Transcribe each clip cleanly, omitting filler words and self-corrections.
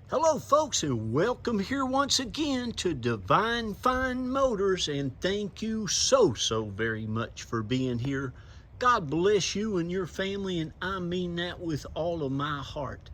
Hello folks, and welcome here once again to Divine Fine Motors, and thank you so very much for being here. God bless you and your family, and I mean that with all of my heart.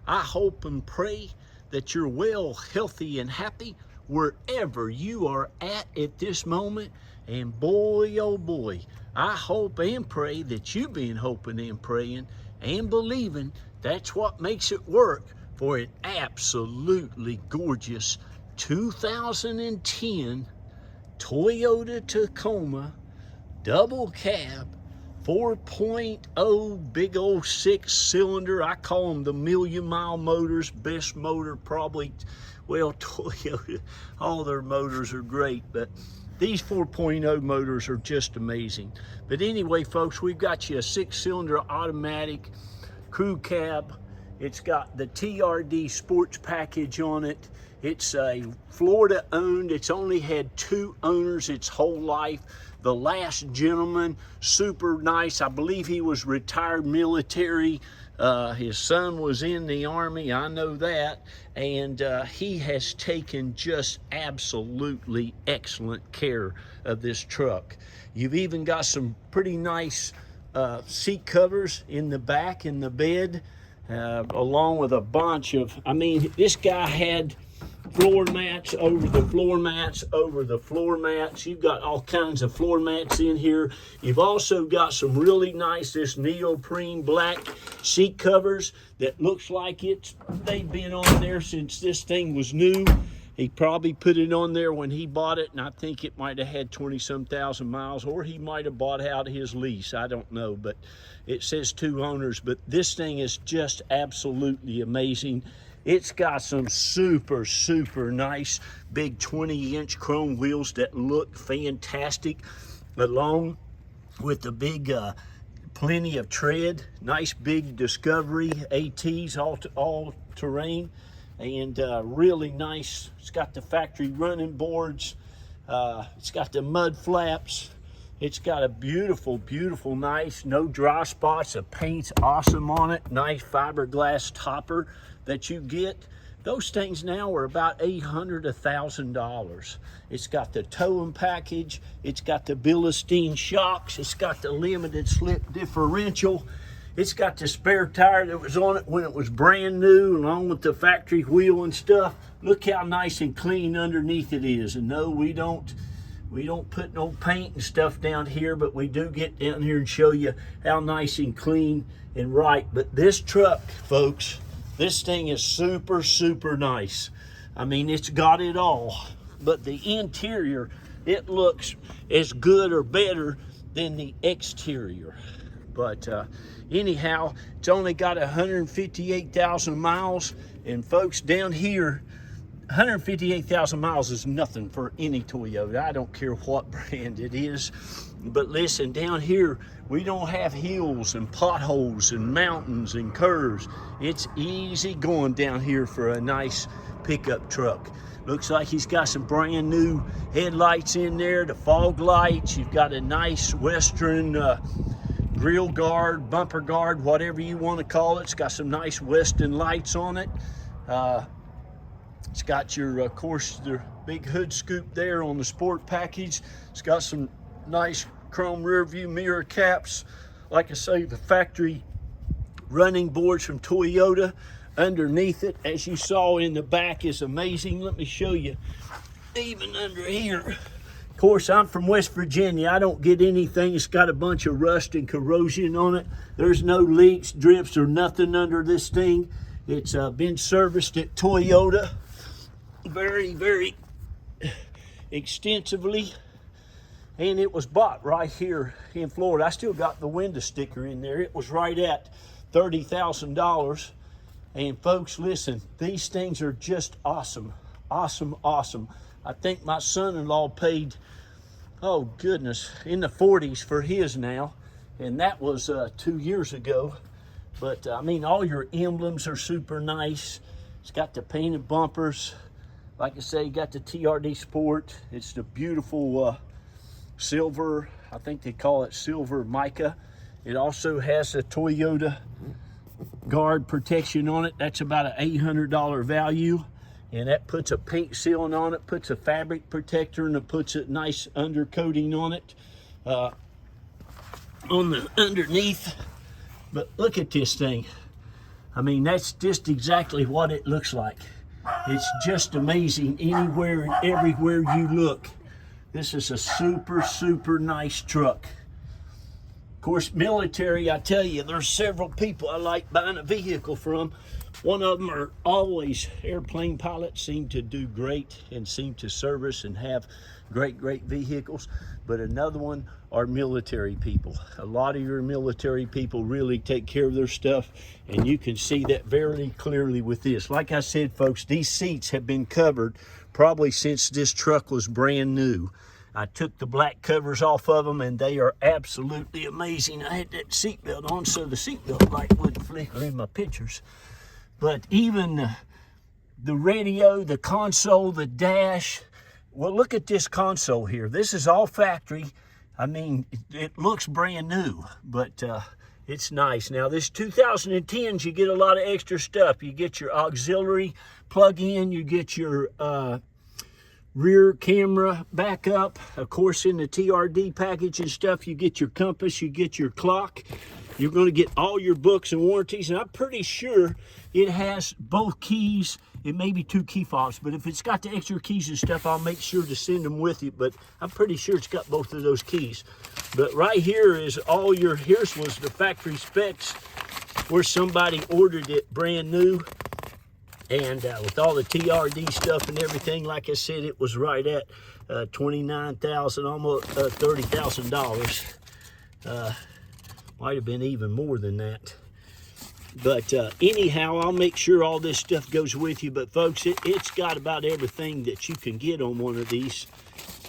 I hope and pray that you're well, healthy, and happy wherever you are at this moment. And boy, oh boy, I hope and pray that you've been hoping and praying and believing. That's what makes it work for an absolutely gorgeous 2010 Toyota Tacoma double cab 4.0 big old 6-cylinder. I call them the million-mile motors, best motor probably. Well, Toyota, all their motors are great, but these 4.0 motors are just amazing. But anyway, folks, we've got you a 6-cylinder automatic crew cab. It's got the TRD sports package on it. It's a Florida owned. It's only had 2 owners its whole life. The last gentleman, super nice. I believe he was retired military. His son was in the Army, I know that. And he has taken just absolutely excellent care of this truck. You've even got some pretty nice seat covers in the back in the bed. Along with a bunch of, this guy had floor mats over the floor mats over the floor mats. You've got all kinds of floor mats in here. You've also got some really nice, this neoprene black seat covers that looks like they've been on there since this thing was new. He probably put it on there when he bought it, and I think it might have had 20-some thousand miles, or he might have bought out his lease. I don't know, but it says 2 owners. But this thing is just absolutely amazing. It's got some super nice big 20-inch chrome wheels that look fantastic, along with the big plenty of tread. Nice big Discovery ATs, all terrain. And really nice. It's got the factory running boards. It's got the mud flaps. It's got a beautiful, nice, no dry spots. The paint's awesome on it. Nice fiberglass topper that you get. Those things now are about $800 to $1,000. It's got the towing package. It's got the Bilstein shocks. It's got the limited slip differential. It's got the spare tire that was on it when it was brand new, along with the factory wheel and stuff. Look how nice and clean underneath it is. And no, we don't put no paint and stuff down here, but we do get down here and show you how nice and clean and right. But this truck, folks, this thing is super nice. It's got it all. But the interior, it looks as good or better than the exterior. But anyhow, it's only got 158,000 miles. And folks, down here, 158,000 miles is nothing for any Toyota. I don't care what brand it is. But listen, down here, we don't have hills and potholes and mountains and curves. It's easy going down here for a nice pickup truck. Looks like he's got some brand new headlights in there, the fog lights. You've got a nice Western grill guard, bumper guard, whatever you want to call it. It's got some nice Western lights on it. It's got your, of course, the big hood scoop there on the sport package. It's got some nice chrome rear view mirror caps. Like I say, the factory running boards from Toyota underneath it, as you saw in the back, is amazing. Let me show you even under here. Of course, I'm from West Virginia. I don't get anything that's got a bunch of rust and corrosion on it. There's no leaks, drips, or nothing under this thing. It's been serviced at Toyota very extensively. And it was bought right here in Florida. I still got the window sticker in there. It was right at $30,000. And folks, listen, these things are just awesome. I think my son-in-law paid, oh goodness, in the 40s for his now. And that was 2 years ago. But all your emblems are super nice. It's got the painted bumpers. Like I say, you got the TRD Sport. It's the beautiful silver, I think they call it silver mica. It also has a Toyota guard protection on it. That's about an $800 value. And that puts a paint sealant on it, puts a fabric protector, and it puts a nice undercoating on it on the underneath. But look at this thing. I mean, that's just exactly what it looks like. It's just amazing anywhere and everywhere you look. This is a super, super nice truck. Of course, military, I tell you, there's several people I like buying a vehicle from. One of them are always airplane pilots, seem to do great and seem to service and have great vehicles. But another one are military people. A lot of your military people really take care of their stuff, and you can see that very clearly with this. Like I said, folks, these seats have been covered probably since this truck was brand new. I took the black covers off of them, and they are absolutely amazing. I had that seatbelt on so the seatbelt light wouldn't flicker in my pictures. But even the radio, the console, the dash, well, look at this console here. This is all factory. I mean, it looks brand new, but it's nice. Now, this 2010s, you get a lot of extra stuff. You get your auxiliary plug-in, you get your rear camera backup. Of course, in the TRD package and stuff, you get your compass, you get your clock. You're going to get all your books and warranties, and I'm pretty sure it has both keys. It may be 2 key fobs, but if it's got the extra keys and stuff, I'll make sure to send them with you. But I'm pretty sure it's got both of those keys. But right here is all your, here's was the factory specs where somebody ordered it brand new. And with all the TRD stuff and everything, like I said, it was right at $29,000, almost $30,000. Might have been even more than that. But anyhow, I'll make sure all this stuff goes with you. But folks, it's got about everything that you can get on one of these.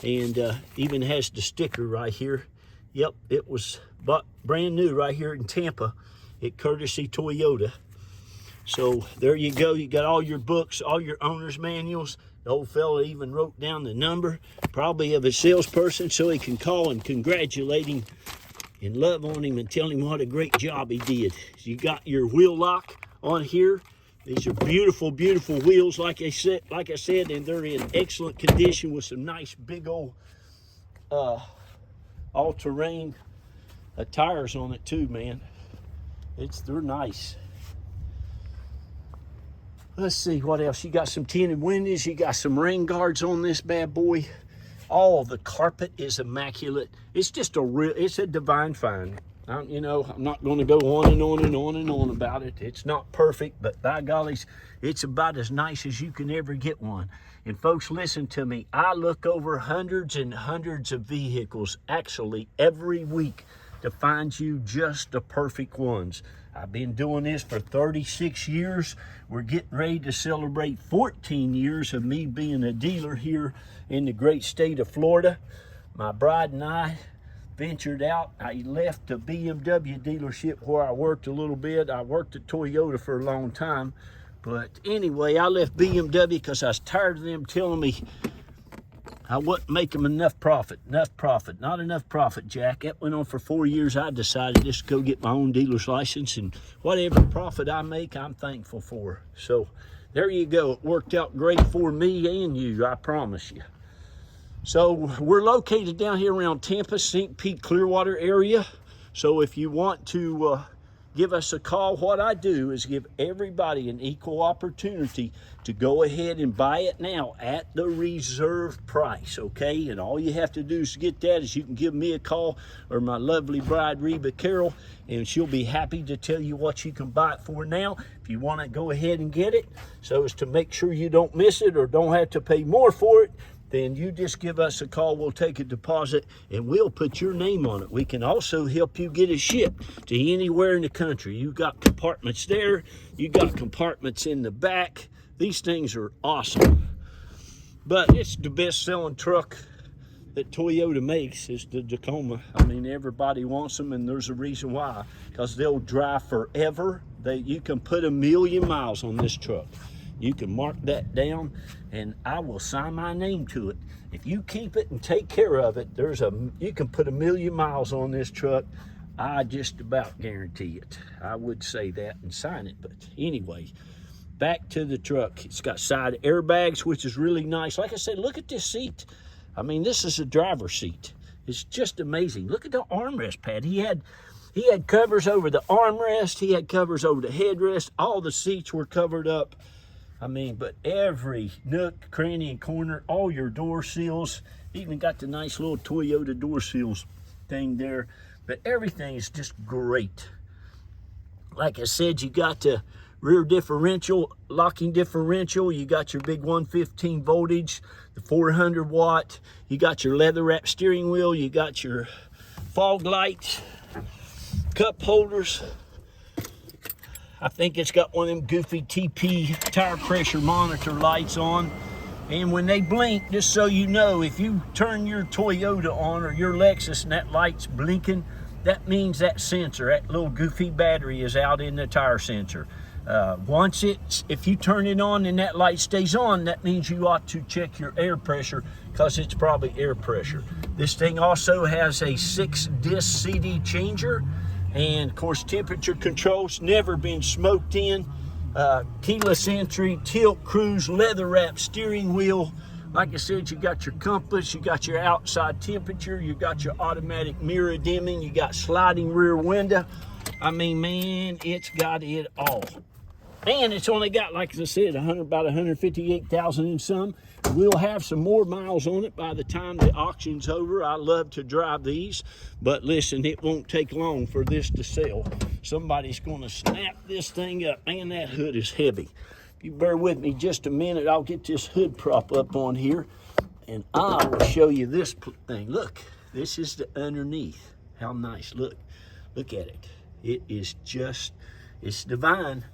And even has the sticker right here. Yep, it was brand new right here in Tampa at Courtesy Toyota. So there you go. You got all your books, all your owner's manuals. The old fella even wrote down the number, probably of a salesperson, so he can call and congratulate him and love on him and tell him what a great job he did. You got your wheel lock on here. These are beautiful, beautiful wheels, like I said, and they're in excellent condition with some nice big old all-terrain tires on it too, man. They're nice. Let's see what else. You got some tinted windows. You got some rain guards on this bad boy. All the carpet is immaculate. It's just it's a divine find. You know, I'm not going to go on and on and on and on about it. It's not perfect, but by gollies, it's about as nice as you can ever get one. And folks, listen to me. I look over hundreds and hundreds of vehicles actually every week to find you just the perfect ones. I've been doing this for 36 years. We're getting ready to celebrate 14 years of me being a dealer here in the great state of Florida. My bride and I ventured out. I left the BMW dealership where I worked a little bit. I worked at Toyota for a long time. But anyway, I left BMW because I was tired of them telling me I wouldn't make them enough profit, not enough profit, Jack. That went on for 4 years. I decided just to go get my own dealer's license, and whatever profit I make, I'm thankful for. So there you go. It worked out great for me and you, I promise you. So we're located down here around Tampa, St. Pete, Clearwater area. So if you want to give us a call, what I do is give everybody an equal opportunity to go ahead and buy it now at the reserve price, okay? And all you have to do is get that is you can give me a call or my lovely bride, Reba Carroll, and she'll be happy to tell you what you can buy it for now. If you want to go ahead and get it, so as to make sure you don't miss it or don't have to pay more for it, then you just give us a call. We'll take a deposit and we'll put your name on it. We can also help you get it shipped to anywhere in the country. You got compartments there. You got compartments in the back. These things are awesome. But it's the best selling truck that Toyota makes is the Tacoma. I mean, everybody wants them, and there's a reason why. Because they'll drive forever. You can put 1,000,000 miles on this truck. You can mark that down, and I will sign my name to it. If you keep it and take care of it, you can put 1,000,000 miles on this truck. I just about guarantee it. I would say that and sign it, but anyway, back to the truck. It's got side airbags, which is really nice. Like I said, look at this seat. I mean, this is a driver's seat. It's just amazing. Look at the armrest pad. He had covers over the armrest. He had covers over the headrest. All the seats were covered up. I mean, but every nook, cranny, and corner, all your door seals, even got the nice little Toyota door seals thing there. But everything is just great. Like I said, you got the rear differential, locking differential. You got your big 115 voltage, the 400 watt. You got your leather wrap steering wheel. You got your fog lights, cup holders. I think it's got one of them goofy TP tire pressure monitor lights on. And when they blink, just so you know, if you turn your Toyota on or your Lexus and that light's blinking, that means that sensor, that little goofy battery is out in the tire sensor. If you turn it on and that light stays on, that means you ought to check your air pressure, because it's probably air pressure. This thing also has a 6-disc CD changer, and of course temperature controls, never been smoked in, keyless entry, tilt cruise, leather wrap steering wheel. Like I said, you got your compass, you got your outside temperature, you got your automatic mirror dimming, you got sliding rear window. I mean, man, it's got it all. And it's only got, like I said, about 158,000 and some. We'll have some more miles on it by the time the auction's over. I love to drive these, but listen, it won't take long for this to sell. Somebody's going to snap this thing up. Man, that hood is heavy. If you bear with me just a minute, I'll get this hood prop up on here, and I will show you this thing. Look, this is the underneath. How nice. Look at it. It is just, it's divine.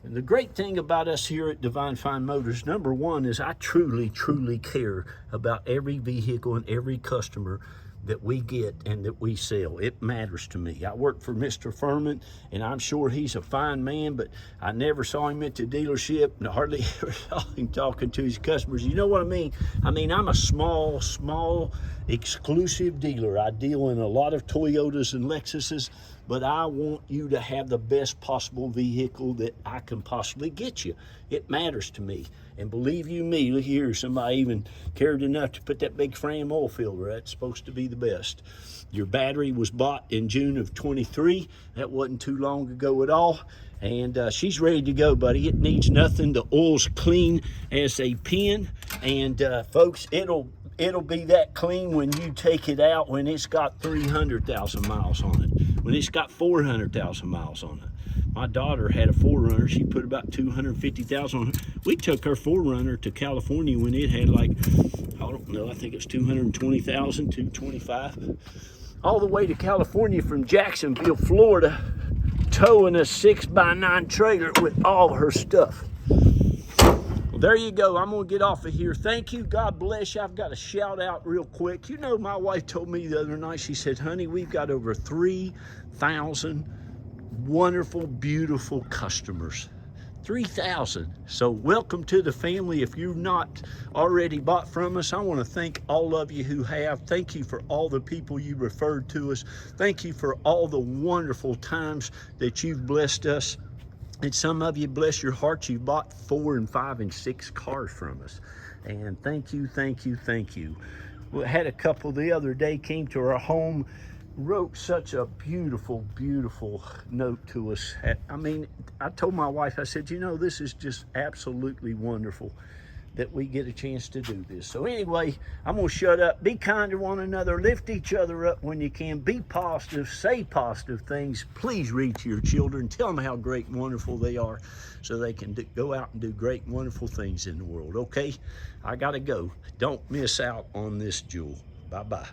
And the great thing about us here at Divine Fine Motors, number one, is I truly, truly care about every vehicle and every customer that we get and that we sell. It matters to me. I work for Mr. Furman, and I'm sure he's a fine man, but I never saw him at the dealership, and hardly ever saw him talking to his customers. You know what I mean? I mean, I'm a small, exclusive dealer. I deal in a lot of Toyotas and Lexuses, but I want you to have the best possible vehicle that I can possibly get you. It matters to me. And believe you me, look here, somebody even cared enough to put that big frame oil filter. That's supposed to be the best. Your battery was bought in June of 23. That wasn't too long ago at all. And she's ready to go, buddy. It needs nothing. The oil's clean as a pin. And folks, it'll be that clean when you take it out, when it's got 300,000 miles on it, when it's got 400,000 miles on it. My daughter had a Prerunner. She put about 250,000 on it. We took her Prerunner to California when it had like, I don't know, I think it was 220,000, 225. All the way to California from Jacksonville, Florida, towing a 6x9 trailer with all her stuff. Well, there you go. I'm going to get off of here. Thank you. God bless you. I've got a shout out real quick. You know, my wife told me the other night, she said, honey, we've got over 3,000 wonderful, beautiful customers. 3,000. So welcome to the family. If you've not already bought from us, I want to thank all of you who have. Thank you for all the people you referred to us. Thank you for all the wonderful times that you've blessed us. And some of you, bless your hearts, you bought 4 and 5 and 6 cars from us. And thank you, thank you, thank you. We had a couple the other day came to our home, wrote such a beautiful, beautiful note to us. I mean, I told my wife, I said, you know, this is just absolutely wonderful that we get a chance to do this. So anyway, I'm gonna shut up. Be kind to one another, lift each other up when you can, be positive, say positive things. Please read to your children, tell them how great and wonderful they are, so they can go out and do great and wonderful things in the world. Okay, I gotta go. Don't miss out on this jewel. Bye-bye.